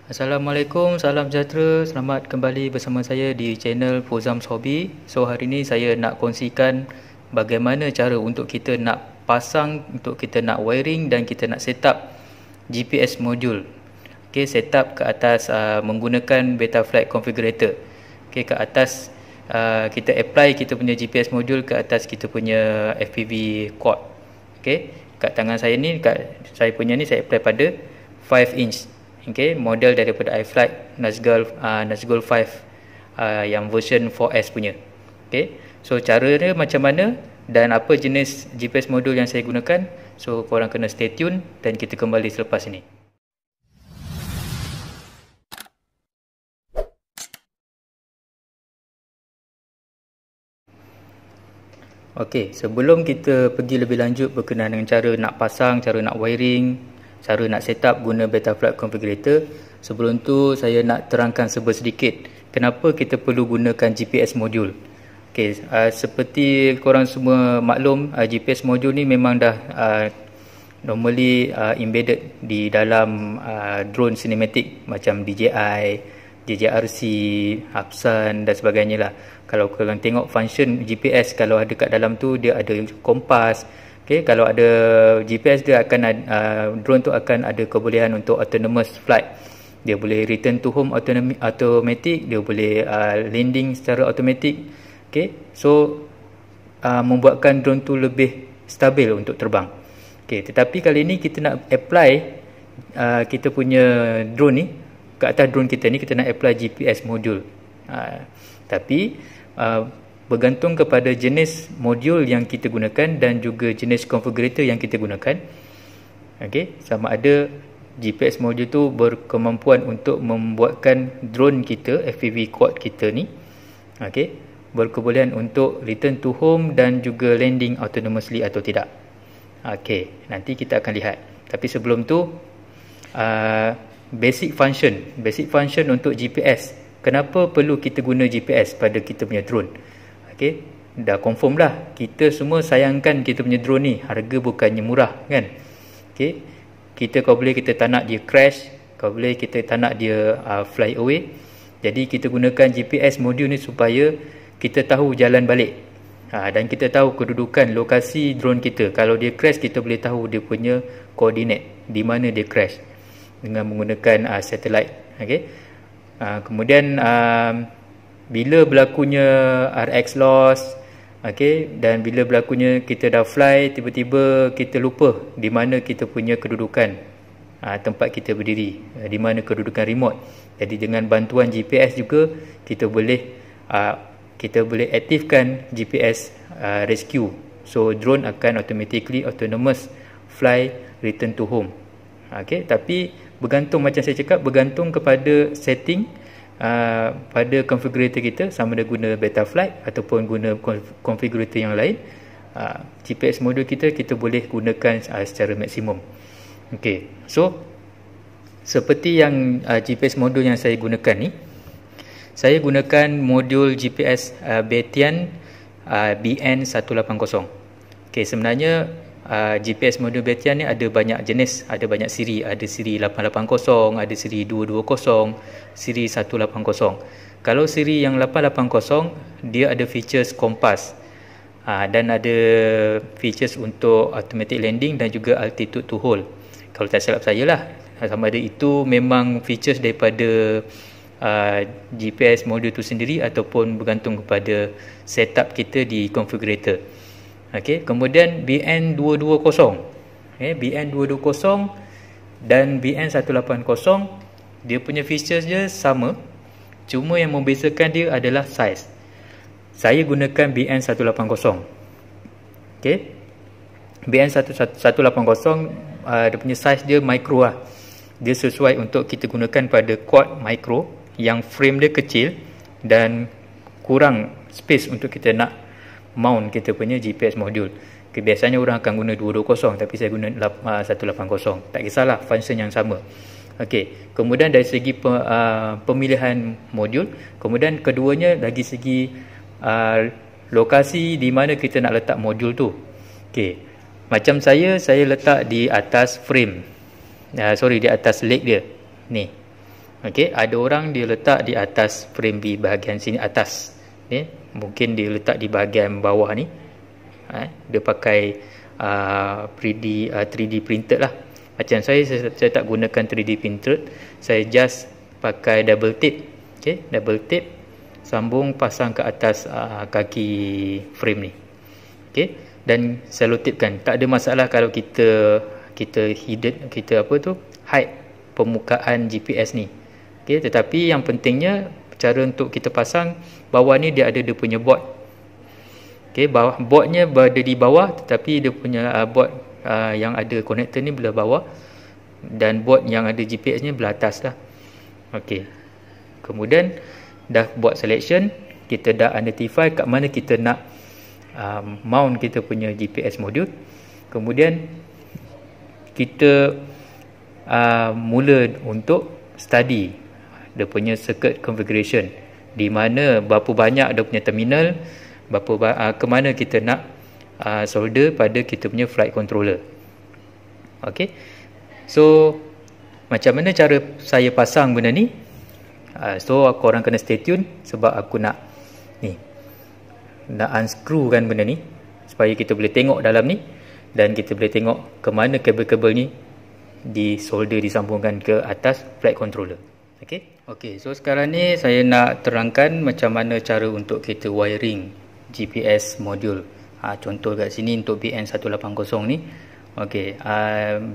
Assalamualaikum, salam sejahtera. Selamat kembali bersama saya di channel Fozam's Hobby. So hari ini saya nak kongsikan bagaimana cara untuk kita nak pasang, untuk kita nak wiring dan kita nak set up GPS module. Okey, set up ke atas menggunakan Betaflight configurator. Okey, ke atas kita apply kita punya GPS module ke atas kita punya FPV quad. Okey, kat tangan saya ni, kat saya punya ni saya apply pada 5 inch. Okay, model daripada iFlight Nazgul 5 yang version 4S punya. Okay, so cara dia macam mana dan apa jenis GPS modul yang saya gunakan, so korang kena stay tune dan kita kembali selepas ini. Okay, sebelum kita pergi lebih lanjut berkenaan dengan cara nak pasang, cara nak wiring, cara nak set up guna Betaflight configurator, sebelum tu saya nak terangkan sedikit kenapa kita perlu gunakan GPS module. Okay, seperti korang semua maklum, GPS module ni memang dah normally embedded di dalam drone cinematic macam DJI, DJRC, Hapsan dan sebagainya lah. Kalau korang tengok function GPS, kalau ada kat dalam tu dia ada kompas. Okay, kalau ada GPS dia akan drone tu akan ada kebolehan untuk autonomous flight. Dia boleh return to home automatic, dia boleh landing secara automatic. Okay, so membuatkan drone tu lebih stabil untuk terbang. Okay, tetapi kali ni kita nak apply kita punya drone ni ke atas drone kita ni, kita nak apply GPS module. Tapi bergantung kepada jenis modul yang kita gunakan dan juga jenis configurator yang kita gunakan. Okey, sama ada GPS modul tu berkemampuan untuk membuatkan drone kita, FPV quad kita ni, okey, berkebolehan untuk return to home dan juga landing autonomously atau tidak. Okey, nanti kita akan lihat. Tapi sebelum tu, basic function untuk GPS. Kenapa perlu kita guna GPS pada kita punya drone? Okay, dah confirm lah, kita semua sayangkan kita punya drone ni, harga bukannya murah kan. Okay, kalau boleh kita tak nak dia crash, kalau boleh kita tak nak dia fly away. Jadi kita gunakan GPS module ni supaya kita tahu jalan balik dan kita tahu kedudukan lokasi drone kita. Kalau dia crash, kita boleh tahu dia punya koordinat di mana dia crash dengan menggunakan satellite. Okay, kemudian bila berlakunya RX loss, okay, dan bila berlakunya kita dah fly, tiba-tiba kita lupa di mana kita punya kedudukan tempat kita berdiri, di mana kedudukan remote. Jadi dengan bantuan GPS juga kita boleh aktifkan GPS rescue. So drone akan autonomous fly return to home. Okay, tapi bergantung, macam saya cakap, bergantung kepada setting pada configurator kita, sama ada guna Betaflight ataupun guna configurator yang lain. GPS modul kita boleh gunakan secara maksimum. Okey, so seperti yang GPS modul yang saya gunakan ni, saya gunakan modul GPS Betian BN180. Okey, sebenarnya GPS modul Betian ni ada banyak jenis, ada banyak siri. Ada siri 880, ada siri 220, siri 180. Kalau siri yang 880, dia ada features kompas dan ada features untuk automatic landing dan juga altitude to hold. Kalau tak silap saya lah, sama ada itu memang features daripada GPS modul tu sendiri ataupun bergantung kepada setup kita di configurator. Okey, kemudian BN220, BN220 dan BN180, dia punya features dia sama, cuma yang membezakan dia adalah size. Saya gunakan BN180. Okey, BN180 dia punya size dia micro lah. Dia sesuai untuk kita gunakan pada quad micro yang frame dia kecil dan kurang space untuk kita nak mount kita punya GPS module. Biasanya orang akan guna 220, tapi saya guna 180. Tak kisahlah, function yang sama. Okey, kemudian dari segi pemilihan modul, kemudian keduanya dari segi lokasi di mana kita nak letak modul tu. Okey, macam saya letak di atas frame. Di atas leg dia ni. Okey, ada orang dia letak di atas frame B bahagian sini atas. Mungkin dia letak di bahagian bawah ni. Dia pakai 3D printed lah. Macam saya tak gunakan 3D printed. Saya just pakai double tape. Okey, double tape sambung pasang ke atas kaki frame ni. Okey, dan selotipkan. Tak ada masalah kalau kita hidden, kita hide permukaan GPS ni. Okey, tetapi yang pentingnya cara untuk kita pasang, bawah ni dia ada dia punya board. Okey, boardnya berada di bawah, tetapi dia punya board yang ada connector ni belah bawah, dan board yang ada GPS ni belah atas lah. Okey, kemudian dah buat selection, kita dah identify kat mana kita nak mount kita punya GPS module. Kemudian kita mula untuk study dia punya circuit configuration, di mana berapa banyak dia punya terminal, ke mana kita nak solder pada kita punya flight controller. Okey, so macam mana cara saya pasang benda ni? So korang kena stay tune, sebab aku nak unscrew kan benda ni supaya kita boleh tengok dalam ni, dan kita boleh tengok ke mana kabel-kabel ni disambungkan ke atas flight controller. Okey, so sekarang ni saya nak terangkan macam mana cara untuk kita wiring GPS module. Contoh kat sini untuk BN180 ni. Okey,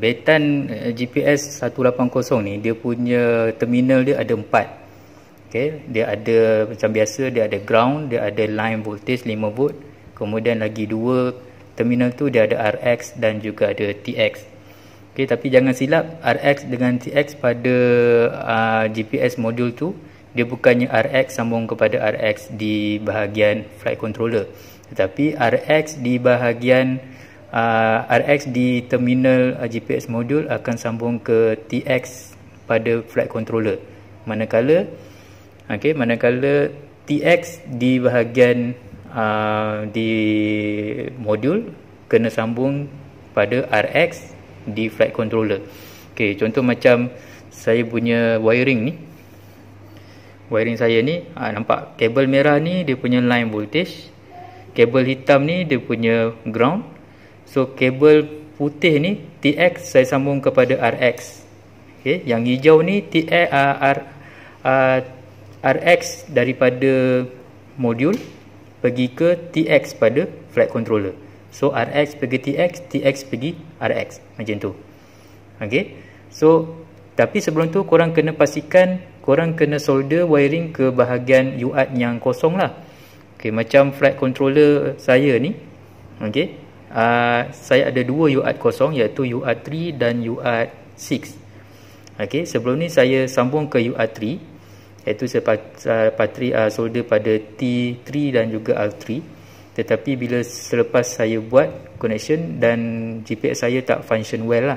betan GPS 180 ni dia punya terminal dia ada 4. Okey, dia ada macam biasa, dia ada ground, dia ada line voltage 5 volt. Kemudian lagi 2 terminal tu dia ada RX dan juga ada TX. Okey, tapi jangan silap, RX dengan TX pada GPS module tu, dia bukannya RX sambung kepada RX di bahagian flight controller, tetapi RX di bahagian RX di terminal GPS module akan sambung ke TX pada flight controller. Manakala TX di bahagian di modul kena sambung pada RX di flight controller. Okey, contoh macam saya punya wiring saya ni, nampak kabel merah ni dia punya line voltage, kabel hitam ni dia punya ground. So kabel putih ni TX saya sambung kepada RX. Okey, yang hijau ni RX daripada modul pergi ke TX pada flight controller. So RX pergi TX, TX pergi RX, macam tu. Okey, so tapi sebelum tu korang kena pastikan korang kena solder wiring ke bahagian UART yang kosong lah. Okey, macam flight controller saya ni. Okey, saya ada 2 UART kosong, iaitu UART 3 dan UART 6. Okey, sebelum ni saya sambung ke UART 3, iaitu saya solder pada T3 dan juga R3. Tetapi bila selepas saya buat connection dan GPS saya tak function well lah,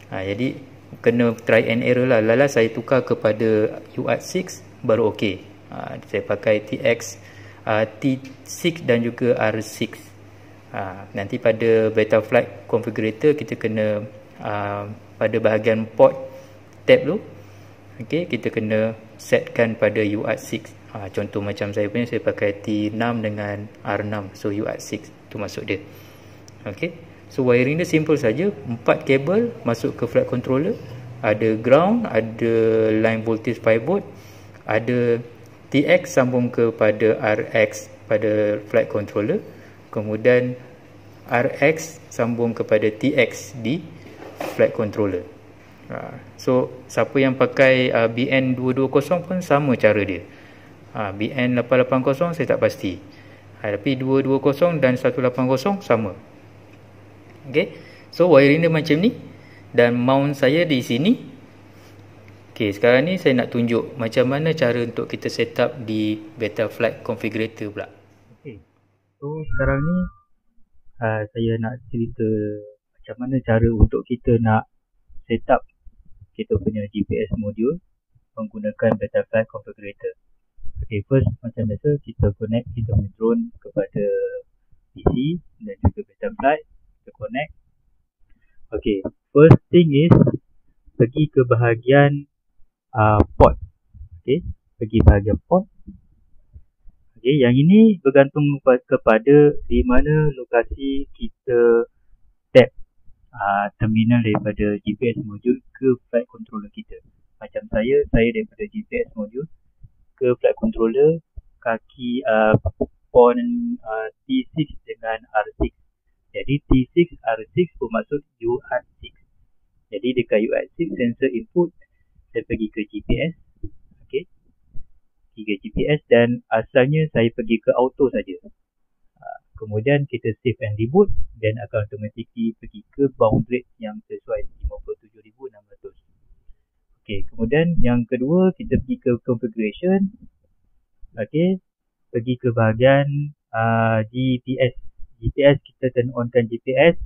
jadi kena try and error lah. Lala saya tukar kepada UART 6 baru okey. Saya pakai TX T6 dan juga R6. Nanti pada Betaflight configurator kita kena pada bahagian port tab tu, okey, kita kena setkan pada UART 6. Contoh macam saya punya, saya pakai T6 dengan R6, so UART 6 tu masuk dia. Okey, so wiring dia simple saja, 4 kabel masuk ke flight controller, ada ground, ada line voltage 5 volt, ada TX sambung kepada RX pada flight controller, kemudian RX sambung kepada TX di flight controller. So siapa yang pakai BN220 pun sama cara dia. BN880 saya tak pasti, tapi 220 dan 180 sama. Okey, so wiring dia macam ni, dan mount saya di sini. Okey, sekarang ni saya nak tunjuk macam mana cara untuk kita set up di Betaflight configurator pula. Okey, so sekarang ni saya nak cerita macam mana cara untuk kita nak set up kita punya GPS module menggunakan Betaflight configurator. Okay, first macam biasa kita connect kita punya drone kepada PC dan juga Betaflight, kita connect. Okay, first thing is pergi ke bahagian port. Okey, pergi bahagian port. Okey, yang ini bergantung kepada di mana lokasi kita tap terminal daripada GPS module ke flight controller kita. Macam saya daripada GPS module ke flight controller kaki port T6 dengan R6. Jadi T6 R6 bermaksud UART6. Jadi dekat UART6 sensor input saya pergi ke GPS. Okey, pergi ke GPS dan asalnya saya pergi ke auto saja. Kemudian kita save and reboot dan akan automatically pergi ke bound rate yang sesuai 57,600. Okey, kemudian yang kedua kita pergi ke configuration. Okey, pergi ke bahagian GPS. GPS kita turn onkan GPS.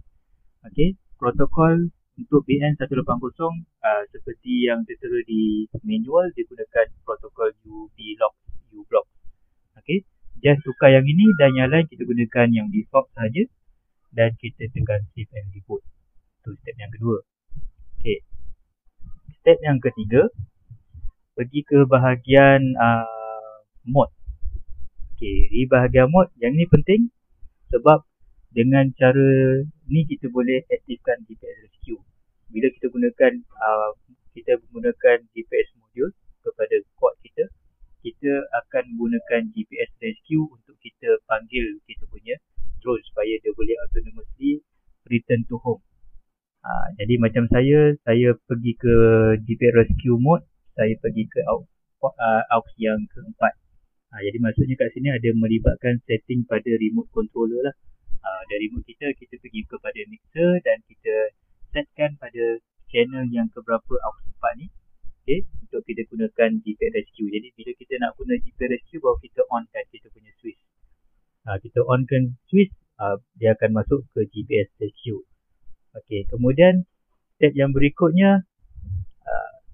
Okey, protokol untuk BN180 seperti yang tertera di manual digunakan protokol uBlock. Okey, just tukar yang ini dan yang lain kita gunakan yang default saja dan kita tekan save and reboot. Itu step yang kedua. Okey, step yang ketiga pergi ke bahagian mode. Okey, di bahagian mode yang ini penting sebab dengan cara ni kita boleh aktifkan GPS rescue. Bila kita gunakan GPS module kepada quad kita, kita akan gunakan GPS rescue untuk kita panggil kita punya drone supaya dia boleh autonomously return to home. Jadi macam saya pergi ke GPS rescue mode, saya pergi ke aux yang keempat. Jadi maksudnya kat sini ada melibatkan setting pada remote controller lah. Dari remote kita pergi kepada mixer dan kita setkan pada channel yang keberapa aux 4 ni. Okay, untuk kita gunakan GPS rescue. Jadi bila kita nak guna GPS rescue baru kita onkan kita punya switch. Kita onkan switch, dia akan masuk ke GPS rescue. Okey, kemudian step yang berikutnya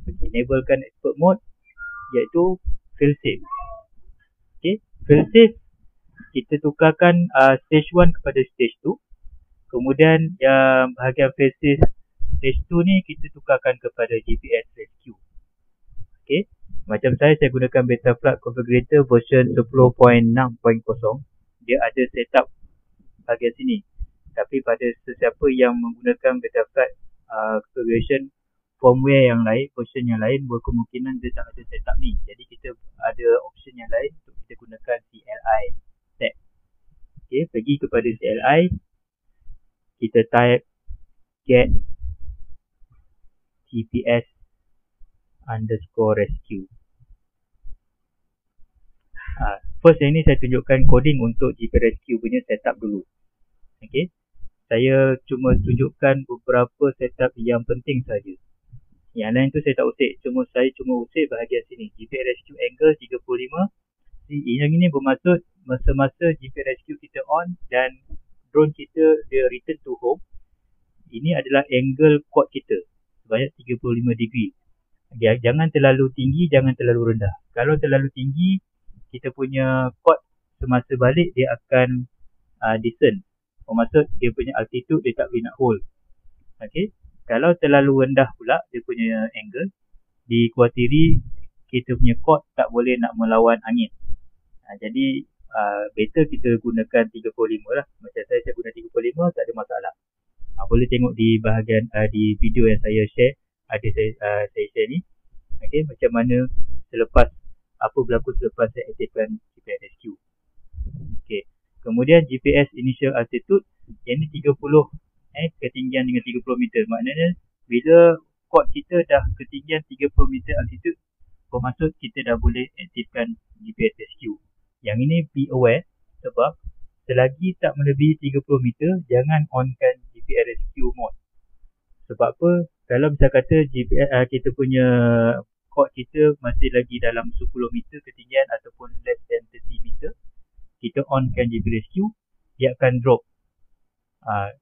enablekan expert mode iaitu failsafe. Okey, failsafe kita tukarkan stage 1 kepada stage 2. Kemudian yang bahagian failsafe stage 2 ni kita tukarkan kepada GPS rescue. Okey, macam saya gunakan Betaflight Configurator version 10.6.0. Dia ada setup bahagian sini. Tapi pada sesiapa yang menggunakan Betaflight Configuration firmware yang lain, version yang lain, berkemungkinan dia tak ada setup ni. Jadi kita ada option yang lain untuk kita gunakan CLI tab. Okey, pergi kepada CLI, kita type get GPS _rescue. First yang ni saya tunjukkan coding untuk GPS rescue punya setup dulu. Okey, saya cuma tunjukkan beberapa setup yang penting saja. Yang lain tu saya tak usik, saya cuma usik bahagian sini, GPS rescue angle 35. Yang ini bermaksud masa-masa GPS rescue kita on dan drone kita dia return to home, ini adalah angle quad kita sebanyak 35 degree. Jangan terlalu tinggi, jangan terlalu rendah. Kalau terlalu tinggi, kita punya quad semasa balik dia akan descend. Bermaksud dia punya altitude dia tak boleh nak hold. Okey, kalau terlalu rendah pula dia punya angle, dikuatiri kita punya quad tak boleh nak melawan angin. Jadi better kita gunakan 35 lah. Macam saya guna 35, tak ada masalah. Boleh tengok di bahagian di video yang saya share, ada saya share ni. Okey, macam mana apa berlaku selepas saya aktifkan GPS rescue. Okey, kemudian GPS initial altitude yang ni 30 ketinggian dengan 30 meter. Maknanya bila quad kita dah ketinggian 30 meter altitude, bermaksud kita dah boleh aktifkan GPS rescue. Yang ini be aware sebab selagi tak melebihi 30 meter, jangan onkan GPS rescue mode. Sebab apa? Kalau misal kata kita punya quad kita masih lagi dalam 10 meter ketinggian ataupun less than 30 meter, kita onkan GPS rescue, dia akan drop.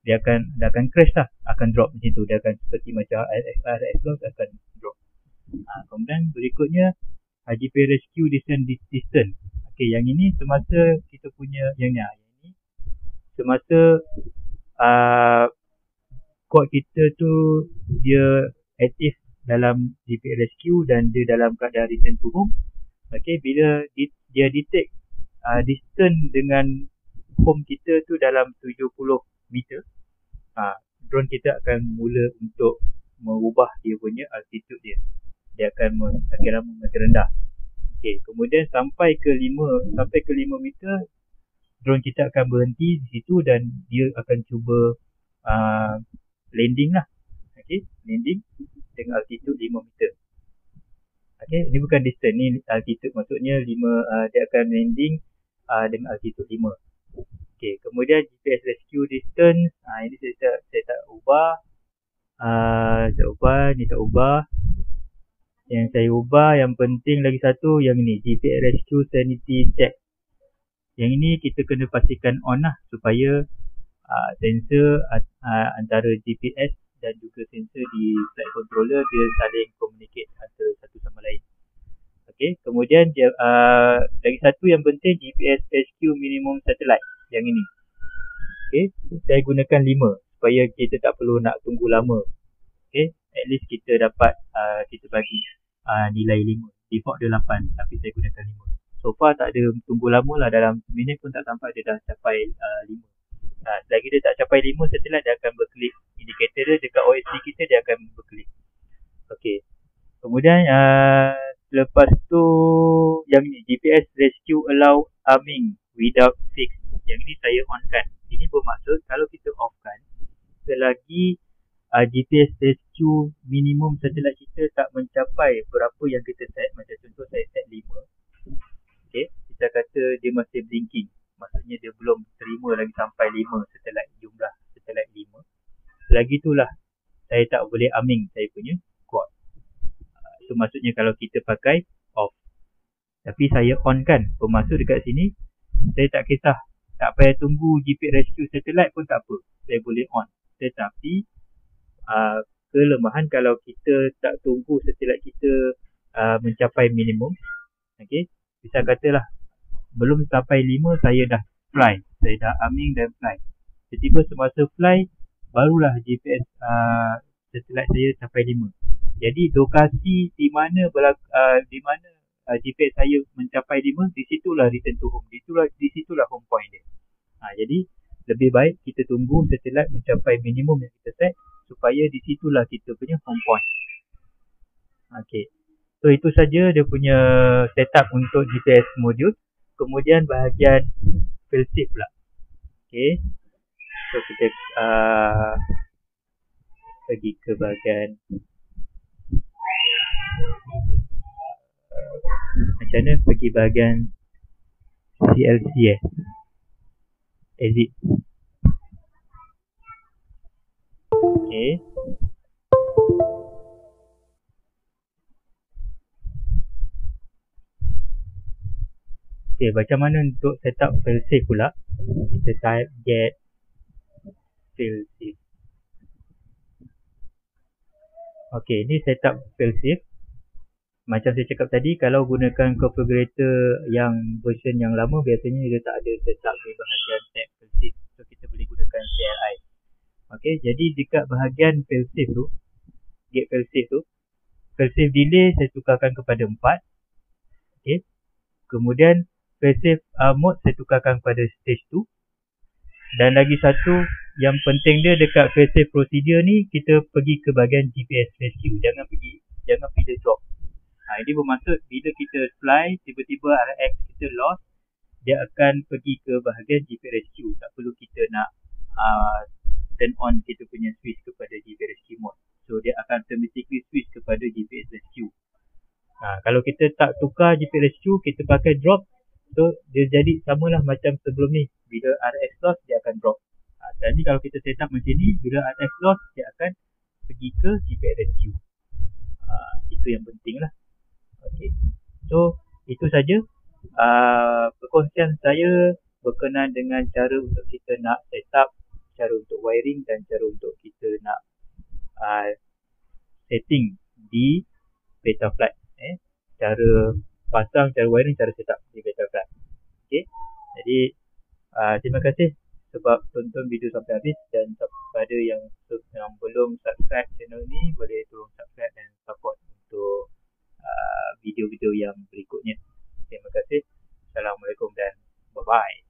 Dia akan crash lah, akan drop macam tu. Dia akan seperti macam RS loss akan drop. Kemudian berikutnya GPS rescue descent distance. Okey, yang ini semasa kita punya yang ni semasa quad kita tu dia aktif dalam GPS rescue dan dia dalam keadaan return to home, Okey, bila dia detect distance dengan home kita tu dalam 70 meter, drone kita akan mula untuk mengubah dia punya altitude dia. Dia akan makin lama makin rendah. Okey, kemudian sampai ke 5 meter, drone kita akan berhenti di situ dan dia akan cuba landing lah. Okey, landing dengan altitude 5 meter. Okey, ini bukan distance, ni altitude, maksudnya dia akan landing dengan altitude 5. Okey, kemudian GPS rescue distance, ini saya tak ubah. Ni tak ubah. Yang saya ubah, yang penting lagi satu, yang ni, GPS rescue sanity check. Yang ini kita kena pastikan on lah, supaya sensor antara GPS dan juga sensor di flight controller dia saling communicate antara satu sama lain. Okey, kemudian lagi satu yang penting, GPS rescue minimum satellite, yang ini. Okey, saya gunakan 5 supaya kita tak perlu nak tunggu lama. Okey, at least kita dapat kita bagi nilai 5. Default dia 8 tapi saya gunakan 5. So far tak ada tunggu lama lah, dalam minit pun tak sampai dia dah capai 5. Selagi dia tak capai 5 satellite, dia akan berkelip. Indikator dia dekat OSD kita, dia akan berkelip. Okey, kemudian lepas tu yang ni, GPS rescue allow arming without fix. Yang ni saya on kan. Ini bermaksud kalau kita off kan, selagi GPS rescue minimum satellite kita tak mencapai berapa yang kita set, macam contoh saya set 5. Okay, kita kata dia masih blinking, maksudnya dia belum terima lagi sampai 5 satellite, jumlah satellite 5. Selagi itulah saya tak boleh arming saya punya quad. Itu maksudnya kalau kita pakai off. Tapi saya on kan, bermaksud dekat sini saya tak kisah, tak payah tunggu GPS rescue satellite pun tak apa, saya boleh on. Tetapi kelemahan kalau kita tak tunggu satellite kita mencapai minimum. Okey, bisa katalah belum sampai 5 saya dah fly, saya dah arming dan fly. Tiba-tiba semasa fly barulah GPS satellite saya sampai 5. Jadi lokasi di mana GPS saya mencapai 5, di situlah return to home, di situlah home point dia. Jadi lebih baik kita tunggu satellite mencapai minimum yang kita set, supaya di situlah kita punya home point. Okey, so itu saja dia punya setup untuk GPS module. Kemudian bahagian failsafe pula. Okey, so kita pergi ke bahagian macam mana pergi bahagian CLC exit. Okay. Okay, macam mana untuk setup failsafe pula? Kita type get failsafe. Okay, ini setup failsafe. Macam saya cakap tadi, kalau gunakan configurator yang version yang lama, biasanya dia tak ada setup di bahagian tab failsafe. So kita boleh gunakan CLI. Okay, jadi dekat bahagian failsafe tu, get failsafe tu, failsafe delay saya tukarkan kepada 4. Okay, kemudian failsafe mode saya tukarkan pada stage 2. Dan lagi satu yang penting dia, dekat failsafe procedure ni, kita pergi ke bahagian GPS rescue. Jangan pilih drop. Ini bermaksud bila kita fly, tiba-tiba RX kita lost, dia akan pergi ke bahagian GPS rescue. Tak perlu kita nak turn on kita punya switch kepada GPS rescue mode. So dia akan automatically switch kepada GPS rescue. Kalau kita tak tukar GPS rescue, kita pakai drop, so dia jadi samalah macam sebelum ni. Bila RX lost, dia akan drop. Jadi kalau kita set up macam ni, bila RX lost, dia akan pergi ke GPS rescue. Itu yang penting lah. Okay, so itu saja perkongsian saya berkenaan dengan cara untuk kita nak set up, cara untuk wiring dan cara untuk kita nak setting di Betaflight. Cara pasang, cara wiring, cara set up di Betaflight. Okay, jadi terima kasih sebab tonton video sampai habis, dan kepada yang belum subscribe channel ni, boleh tolong subscribe dan support untuk video-video yang berikutnya. Terima kasih. Assalamualaikum dan bye-bye.